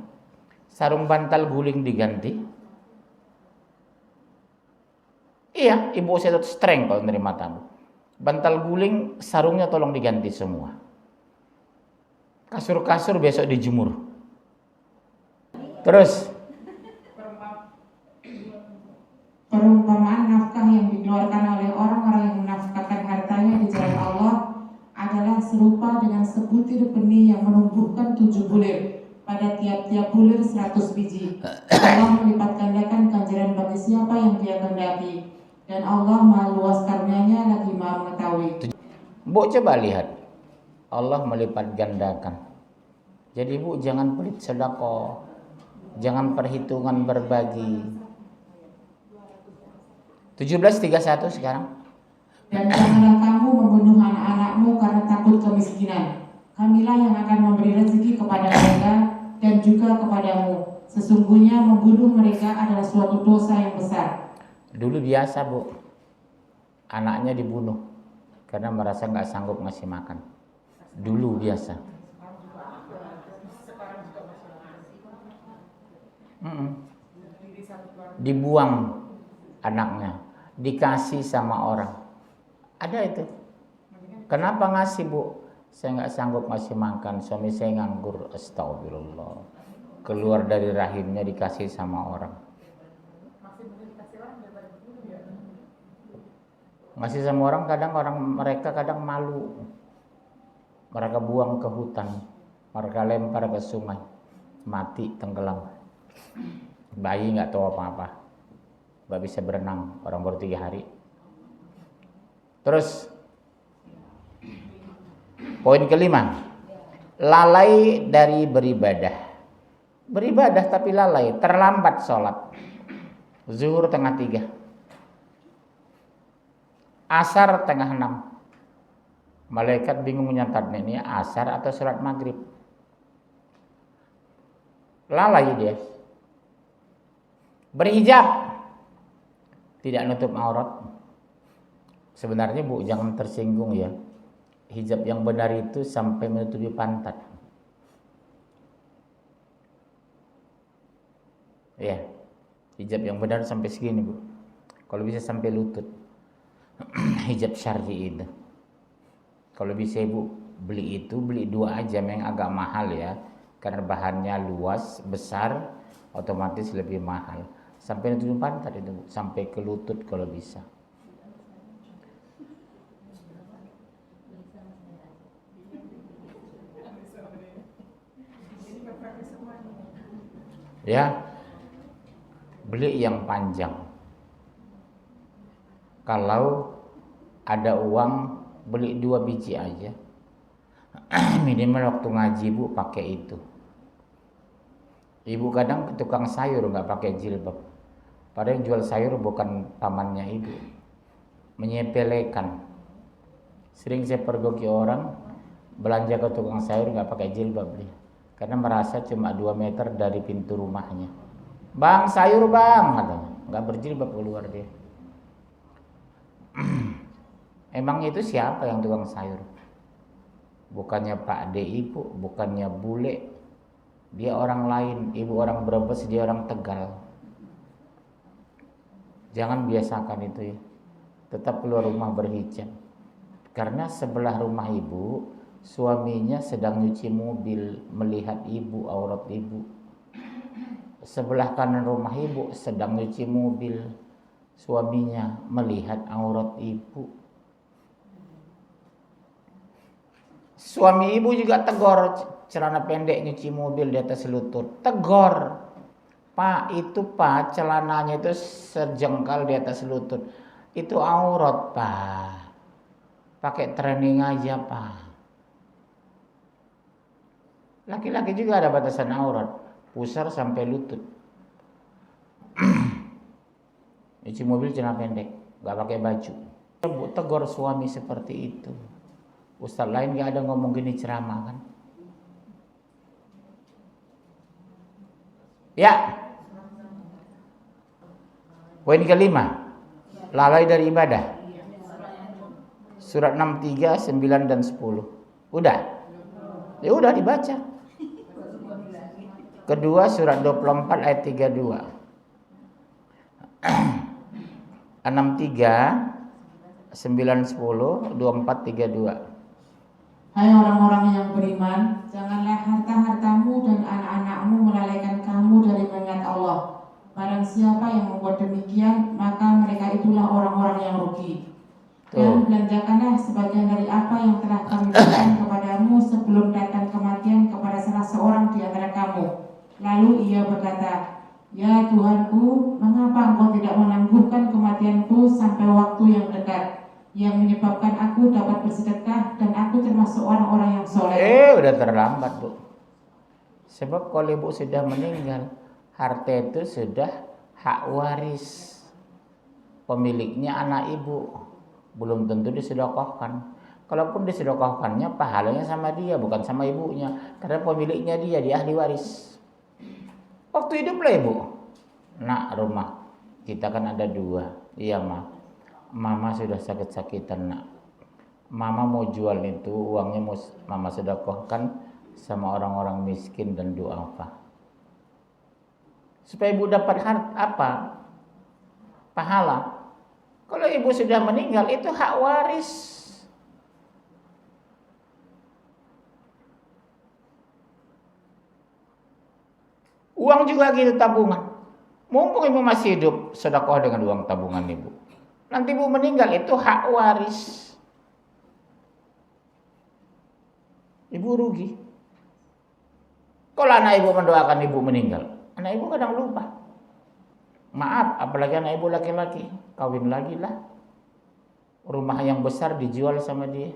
sarung bantal guling diganti. Iya, ibu saya itu strength kalau menerima tamu. Bantal guling, sarungnya tolong diganti semua. Kasur-kasur besok dijemur. Terus perumpamaan nafkah yang dikeluarkan oleh orang-orang yang menafkahkan hartanya di jalan Allah adalah serupa dengan sebutir benih yang menumbuhkan 7 bulir. Pada tiap-tiap bulir 100 biji. Allah melipat gandakan ganjaran bagi siapa yang Dia kehendaki. Dan Allah Maha luas karunia-Nya lagi Maha mengetahui. Bu coba lihat, Allah melipat gandakan. Jadi bu jangan pelit sedekah, jangan perhitungan berbagi. 17:31 sekarang. Dan janganlah kamu membunuh anak-anakmu karena takut kemiskinan. Kamilah yang akan memberi rezeki kepada mereka dan juga kepadamu. Sesungguhnya membunuh mereka adalah suatu dosa yang besar. Dulu biasa bu, anaknya dibunuh karena merasa nggak sanggup ngasih makan. Dulu biasa. Dibuang anaknya, dikasih sama orang. Ada itu. Kenapa ngasih bu? Saya nggak sanggup ngasih makan, suami saya nganggur. Astagfirullah. Keluar dari rahimnya dikasih sama orang. Ngasih sama orang mereka kadang malu. Mereka buang ke hutan, mereka lempar ke sungai, mati tenggelam. Bayi nggak tahu apa-apa, nggak bisa berenang, orang baru 3 hari. Terus poin kelima, lalai dari beribadah. Beribadah tapi lalai, terlambat sholat. Zuhur tengah 3, asar tengah 6. Malaikat bingung nyatatnya, ini asar atau sholat maghrib. Lalai dia. Berhijab, tidak nutup aurat. Sebenarnya bu jangan tersinggung ya. Hijab yang benar itu sampai menutupi pantat. Ya, hijab yang benar sampai segini bu. Kalau bisa sampai lutut. Hijab syar'i itu. Kalau bisa ibu beli 2 aja, yang agak mahal ya. Karena bahannya luas, besar, otomatis lebih mahal. Sampai nutup pantat itu, sampai ke lutut kalau bisa. Ya, beli yang panjang. Kalau ada uang, beli 2 biji aja. Minimal waktu ngaji bu pakai itu. Ibu kadang ke tukang sayur nggak pakai jilbab. Padahal yang jual sayur bukan pamannya ibu. Menyepelekan. Sering saya pergoki orang belanja ke tukang sayur nggak pakai jilbab dia. Karena merasa cuma 2 meter dari pintu rumahnya. Bang sayur bang katanya, nggak berjilbab keluar dia. Emang itu siapa yang tukang sayur? Bukannya Pak D ibu, bukannya bule. Dia orang lain, ibu orang Brebes, dia orang Tegal. Jangan biasakan itu ya. Tetap keluar rumah berhijab. Karena sebelah rumah ibu, suaminya sedang nyuci mobil, melihat ibu, aurat ibu. Sebelah kanan rumah ibu sedang nyuci mobil, suaminya melihat aurat ibu. Suami ibu juga tegur, celana pendek nyuci mobil di atas lutut. Tegur, Pak itu Pak celananya itu sejengkal di atas lutut. Itu aurat Pak. Pakai training aja Pak. Laki-laki juga ada batasan aurat, pusar sampai lutut. Nyuci mobil celana pendek, gak pakai baju. Tegur suami seperti itu. Ustaz lain gak ada ngomong gini ceramah kan? Ya. Poin kelima, lalai dari ibadah. Surat 63, 9 dan 10. Udah? Ya udah dibaca. Kedua surat 24 ayat 32. 63 9 10 24 32. Hai orang-orang yang beriman, janganlah harta-hartamu dan anak-anakmu melalaikan kamu dari mengingat Allah. Barang siapa yang membuat demikian, maka mereka itulah orang-orang yang rugi. Dan belanjakanlah sebagian dari apa yang telah kami berikan kepadamu sebelum datang kematian kepada salah seorang di antara kamu. Lalu ia berkata, ya Tuhanku, mengapa engkau tidak menangguhkan kematianku sampai waktu yang dekat, yang menyebabkan aku dapat bersedekah dan aku termasuk orang-orang yang soleh. Udah terlambat, Bu. Sebab kalau ibu sudah meninggal, harta itu sudah hak waris. Pemiliknya anak ibu. Belum tentu disedekahkan. Kalaupun disedekahkannya, pahalanya sama dia, bukan sama ibunya. Karena pemiliknya dia ahli waris. Waktu hidup lah ibu. Nak, rumah kita kan ada 2. Iya, Ma. Mama sudah sakit-sakitan, Nak. Mama mau jual itu, uangnya mau Mama sedekahkan sama orang-orang miskin dan duafa. Supaya ibu dapat apa? Pahala. Kalau ibu sudah meninggal, itu hak waris. Uang juga gitu, tabungan. Mumpung ibu masih hidup, sedekah dengan uang tabungan ibu. Nanti ibu meninggal, itu hak waris. Ibu rugi. Kalau anak ibu mendoakan ibu meninggal, anak ibu kadang lupa. Maaf, apalagi anak ibu laki-laki, kawin lagi lah. Rumah yang besar dijual sama dia.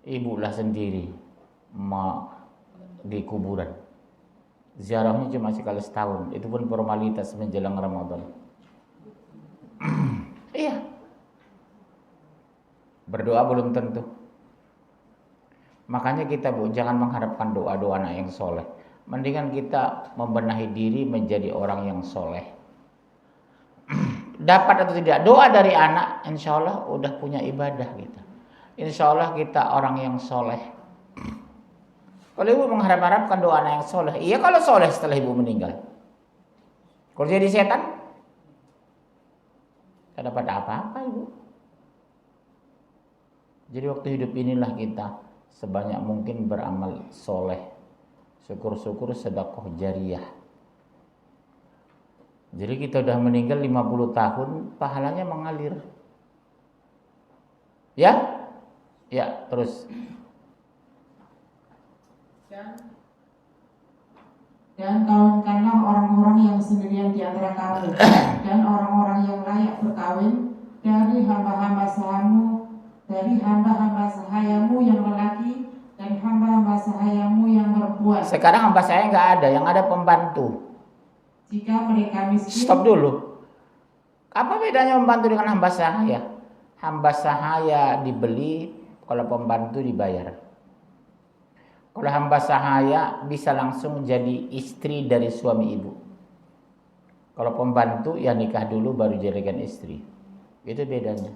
Ibulah sendiri di kuburan. Ziarahnya cuma sekali setahun, itu pun formalitas menjelang Ramadan. Iya. Berdoa belum tentu. Makanya kita, Bu, jangan mengharapkan doa-doa anak yang soleh. Mendingan kita membenahi diri menjadi orang yang soleh. Dapat atau tidak doa dari anak, insya Allah udah punya ibadah kita. Insya Allah kita orang yang soleh. Kalau ibu mengharap-harapkan doa anak yang soleh, iya kalau soleh setelah ibu meninggal. Kalau jadi setan, tidak dapat apa-apa ibu. Jadi waktu hidup inilah kita sebanyak mungkin beramal soleh. Syukur-syukur sedekah jariyah. Jadi kita udah meninggal 50 tahun, pahalanya mengalir. Ya? Ya, terus. Dan kawinkanlah orang-orang yang sendirian di antara kamu, dan orang-orang yang layak berkawin dari hamba-hamba sahayamu yang lelaki dan hamba-hamba sahayamu yang perempuan. Sekarang hamba saya nggak ada, yang ada pembantu. Jika mereka miskin. Stop dulu. Apa bedanya pembantu dengan hamba sahaya? Hamba sahaya dibeli, kalau pembantu dibayar. Kalau hamba sahaya bisa langsung jadi istri dari suami ibu. Kalau pembantu ya nikah dulu baru jadikan istri. Itu bedanya.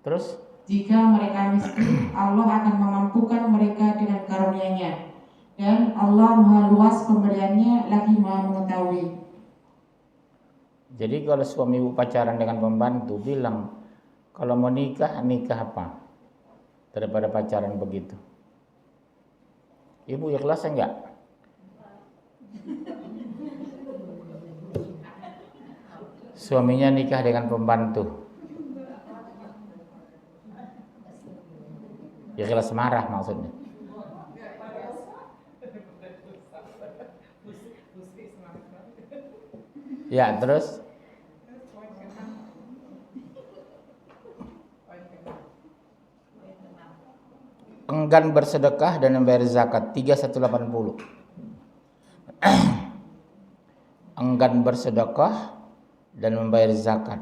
Terus? Jika mereka miskin, Allah akan memampukan mereka dengan karunia-Nya. Dan Allah Maha Luas pemberiannya lagi Maha mengetahui. Jadi kalau suami ibu pacaran dengan pembantu, bilang kalau mau nikah, nikah apa? Daripada pacaran begitu. Ibu ikhlas enggak? Suaminya nikah dengan pembantu. Ikhlas marah maksudnya. Ya, terus? Enggan bersedekah dan membayar zakat 3180. Enggan bersedekah dan membayar zakat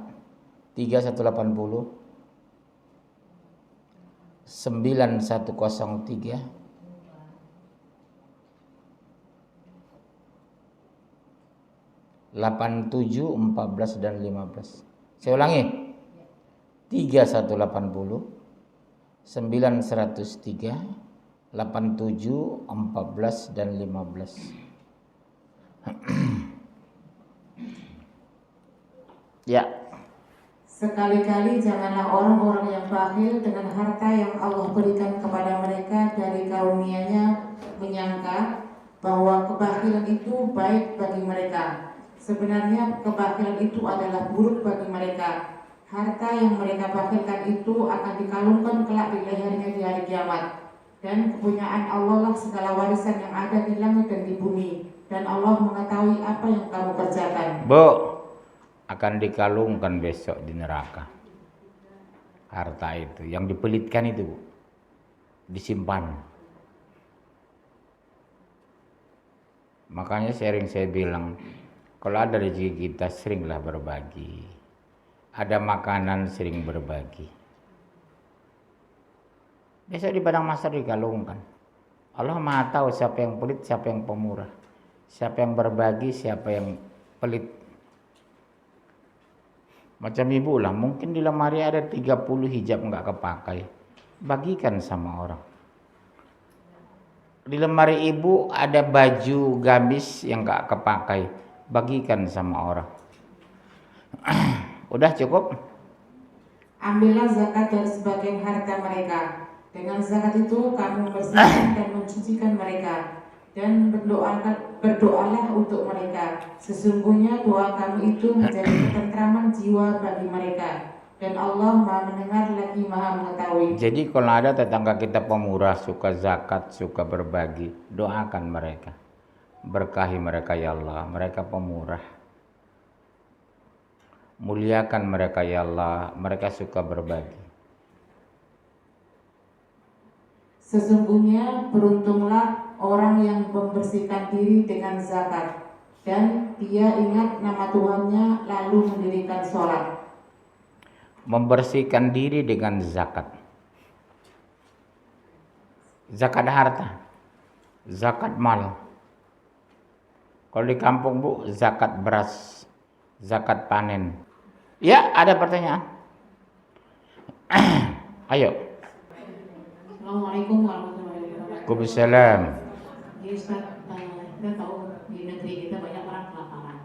3180. 9103. 87, 14 dan 15. Saya ulangi. 3180, 9103, 87, 14 dan 15. Ya. Sekali-kali janganlah orang-orang yang bakhil dengan harta yang Allah berikan kepada mereka dari karunia-Nya menyangka bahwa kebakhilan itu baik bagi mereka. Sebenarnya kebakhilan itu adalah buruk bagi mereka. Harta yang mereka bakhilkan itu akan dikalungkan kelak di lehernya di hari kiamat. Dan kepunyaan Allah lah segala warisan yang ada di langit dan di bumi. Dan Allah mengetahui apa yang kamu kerjakan. Bu, akan dikalungkan besok di neraka. Harta itu, yang dipelitkan itu, Bu, disimpan. Makanya sering saya bilang, kalau ada rezeki kita seringlah berbagi. Ada makanan sering berbagi. Besok di padang mahsyar dikalungkan. Allah Maha tahu siapa yang pelit, siapa yang pemurah. Siapa yang berbagi, siapa yang pelit. Macam ibu lah, mungkin di lemari ada 30 hijab nggak kepakai. Bagikan sama orang. Di lemari ibu ada baju gamis yang nggak kepakai. Bagikan sama orang. Udah cukup? Ambillah zakat dari sebagian harta mereka. Dengan zakat itu kamu membersihkan dan mensucikan mereka. Dan berdoalah untuk mereka. Sesungguhnya doa kamu itu menjadi ketentraman jiwa bagi mereka. Dan Allah Maha mendengar lagi Maha mengetahui. Jadi kalau ada tetangga kita pemurah, suka zakat, suka berbagi, doakan mereka. Berkahi mereka ya Allah, mereka pemurah. Muliakan mereka ya Allah, mereka suka berbagi. Sesungguhnya beruntunglah orang yang membersihkan diri dengan zakat dan dia ingat nama Tuhannya lalu mendirikan sholat. Membersihkan diri dengan zakat. Zakat harta, zakat mal. Kalau di kampung Bu, zakat beras, zakat panen. Ya, ada pertanyaan? Ayo. Assalamualaikum warahmatullahi wabarakatuh. Waalaikumsalam. Jadi Ustaz, kita tahu di negeri kita banyak orang kelaparan.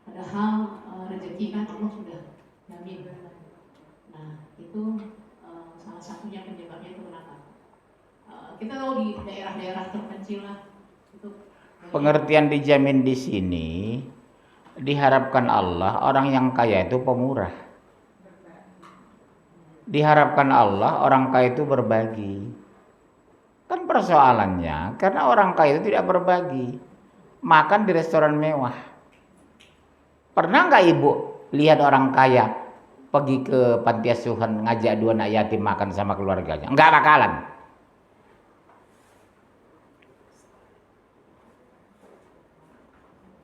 Padahal rezeki kan Allah sudah jamin. Nah, itu salah satunya penyebabnya itu kenapa? Kita tahu di daerah-daerah terpencil lah itu. Pengertian dijamin di sini diharapkan Allah orang yang kaya itu pemurah. Diharapkan Allah orang kaya itu berbagi. Kan persoalannya karena orang kaya itu tidak berbagi. Makan di restoran mewah. Pernah nggak ibu lihat orang kaya pergi ke panti asuhan ngajak 2 anak yatim makan sama keluarganya? Nggak bakalan.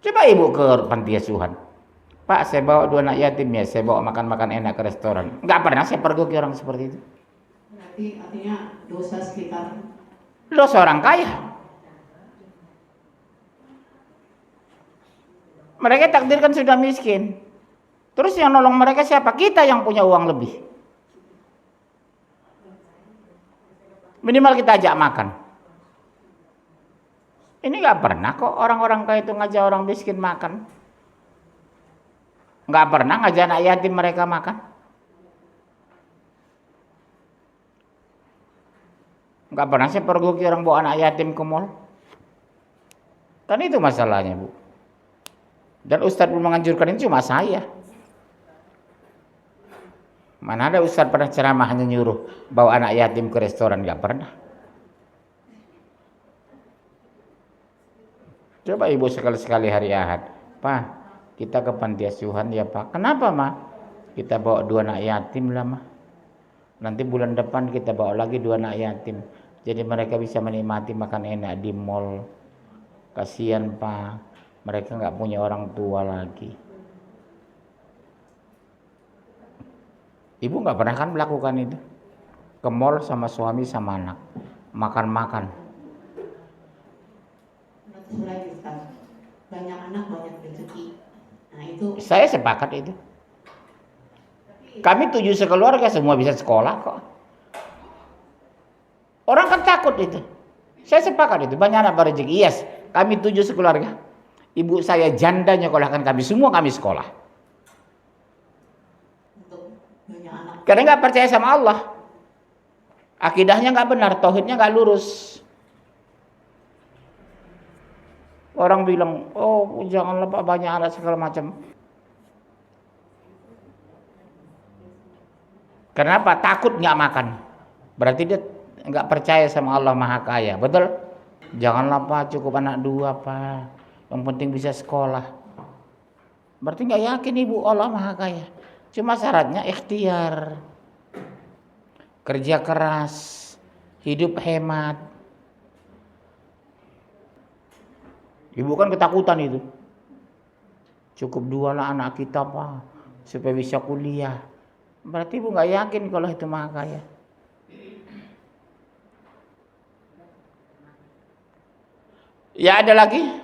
Coba ibu ke panti asuhan. Pak, saya bawa 2 anak yatim ya, saya bawa makan-makan enak ke restoran. Nggak pernah saya pergoki orang seperti itu. Berarti artinya dosa sekitar. Dosa orang kaya. Mereka takdirkan sudah miskin. Terus yang nolong mereka siapa? Kita yang punya uang lebih. Minimal kita ajak makan. Ini nggak pernah kok orang-orang kaya itu ngajak orang miskin makan. Nggak pernah ngajak anak yatim mereka makan. Nggak pernah saya pergoki orang bawa anak yatim ke mall. Kan itu masalahnya Bu. Dan Ustadz pun menganjurkan ini cuma saya. Mana ada Ustadz pernah ceramah hanya nyuruh bawa anak yatim ke restoran, nggak pernah. Coba ibu sekali-sekali hari Ahad, Pak, kita ke panti asuhan ya Pak. Kenapa Ma? Kita bawa 2 anak yatim lah Ma. Nanti bulan depan kita bawa lagi 2 anak yatim. Jadi mereka bisa menikmati makan enak di mall. Kasihan Pak, mereka nggak punya orang tua lagi. Ibu nggak pernah kan melakukan itu? Ke mall sama suami sama anak, makan-makan. Banyak anak banyak rezeki. Nah itu. Saya sepakat itu. Kami 7 sekeluarga semua bisa sekolah kok. Orang kan takut itu. Saya sepakat itu. Banyak anak berrezeki. Yes, kami 7 sekeluarga. Ibu saya janda nyekolahkan kami semua, kami sekolah. Karena nggak percaya sama Allah. Akidahnya nggak benar, tauhidnya nggak lurus. Orang bilang, oh jangan lupa banyak alat segala macam. Kenapa? Takut nggak makan. Berarti dia nggak percaya sama Allah Maha Kaya. Betul? Janganlah Pak, cukup anak 2 Pak. Yang penting bisa sekolah. Berarti nggak yakin ibu Allah Maha Kaya. Cuma syaratnya ikhtiar. Kerja keras. Hidup hemat. Ibu kan ketakutan itu. Cukup 2 lah anak kita Pak. Supaya bisa kuliah. Berarti ibu nggak yakin kalau itu Maha Kaya. Ya ada lagi?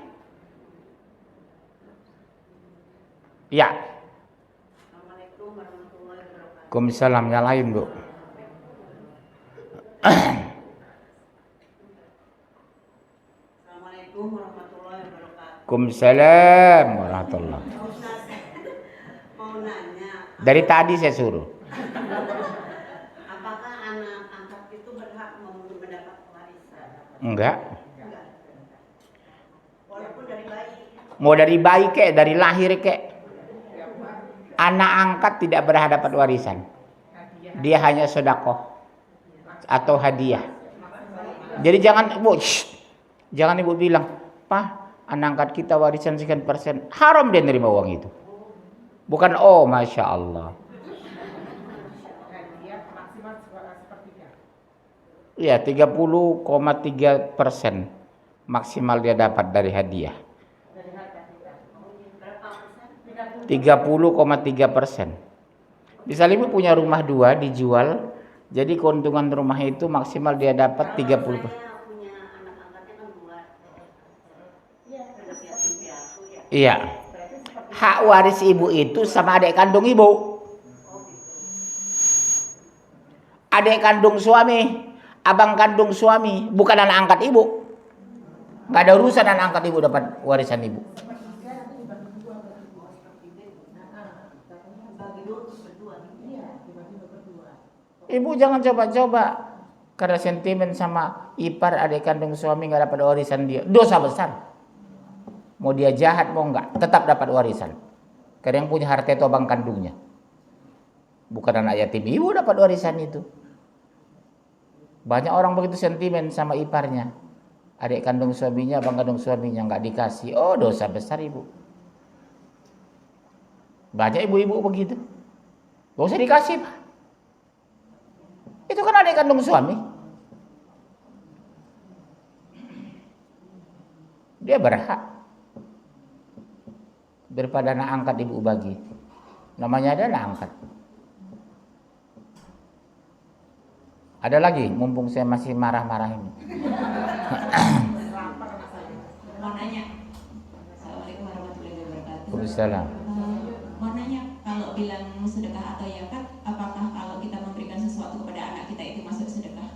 Ya. Assalamualaikum warahmatullahi wabarakatuh. Waalaikumsalam, yang lain Bu. Assalamualaikum warahmatullahi wabarakatuh. Waalaikumsalam warahmatullahi. Ustaz, mau nanya, Dari tadi saya suruh. apakah anak angkat itu berhak mendapat warisan? Enggak. Enggak. Walaupun dari bayi. Mau dari bayi kek, dari lahir kek. Anak angkat tidak berhak dapat warisan. Dia hanya sedekah atau hadiah. Jadi jangan jangan ibu bilang, "Pak, anak angkat kita warisan sekian persen." Haram dia nerima uang itu. Bukan oh masya Allah. Iya 30,3% maksimal dia dapat dari hadiah. 30,3%. Misal ibu punya rumah 2 dijual, jadi keuntungan rumah itu maksimal dia dapat 30%. Saya punya anak angkatnya kan 2. Iya. Hak waris ibu itu sama adik kandung ibu. Adik kandung suami, abang kandung suami, bukan anak angkat ibu. Nggak ada urusan anak angkat ibu dapat warisan ibu. Ibu jangan coba-coba karena sentimen sama ipar adik kandung suami nggak dapat warisan dia. Dosa besar. Mau dia jahat mau nggak, tetap dapat warisan. Karena yang punya harta itu abang kandungnya. Bukan anak yatim ibu dapat warisan itu. Banyak orang begitu sentimen sama iparnya. Adik kandung suaminya, abang kandung suaminya nggak dikasih. Oh dosa besar ibu. Banyak ibu-ibu begitu. Gak usah dikasih Pak. Itu kan adik kandung suami. Dia berhak. Daripada anak angkat ibu bagi. Namanya ada anak angkat. Ada lagi, mumpung saya masih marah-marah ini. Mau nanya. Assalamualaikum warahmatullahi wabarakatuh. Waalaikumsalam. Mau nanya, kalau bilang sedekah atau zakat, apakah kalau kita memberikan sesuatu kepada anak kita itu masuk sedekah?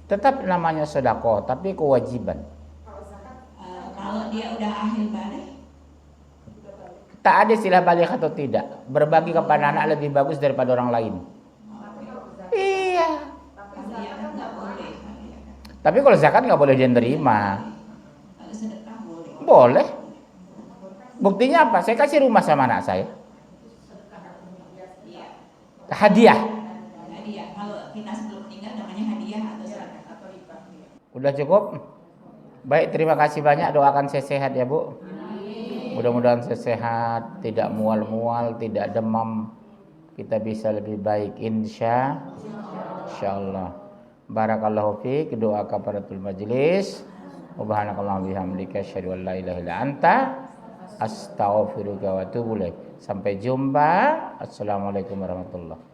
Tetap namanya sedekah, tapi kewajiban. Kalau dia udah akhir balik, Tak ada istilah balik atau tidak. Berbagi kepada anak lebih bagus daripada orang lain. Iya. kalau zakat nggak boleh. Tapi kalau zakat nggak boleh dia nerima. Kalau sedekah boleh. Boleh. Buktinya apa? Saya kasih rumah sama anak saya. Iya. Hadiah. Hadiah. Kalau kita sebelum meninggal namanya hadiah atau sedekah atau hibah. Udah cukup? Baik, terima kasih banyak. Doakan saya sehat ya Bu. Mudah-mudahan saya sehat, tidak mual-mual, tidak demam. Kita bisa lebih baik insyaallah. Barakallahu fiik. Doa kafaratul majlis. Subhanakallahumma bihamdika asyhadu an la ilaha illa anta astaghfiruka wa atubu ilaik. Sampai jumpa. Assalamualaikum warahmatullahi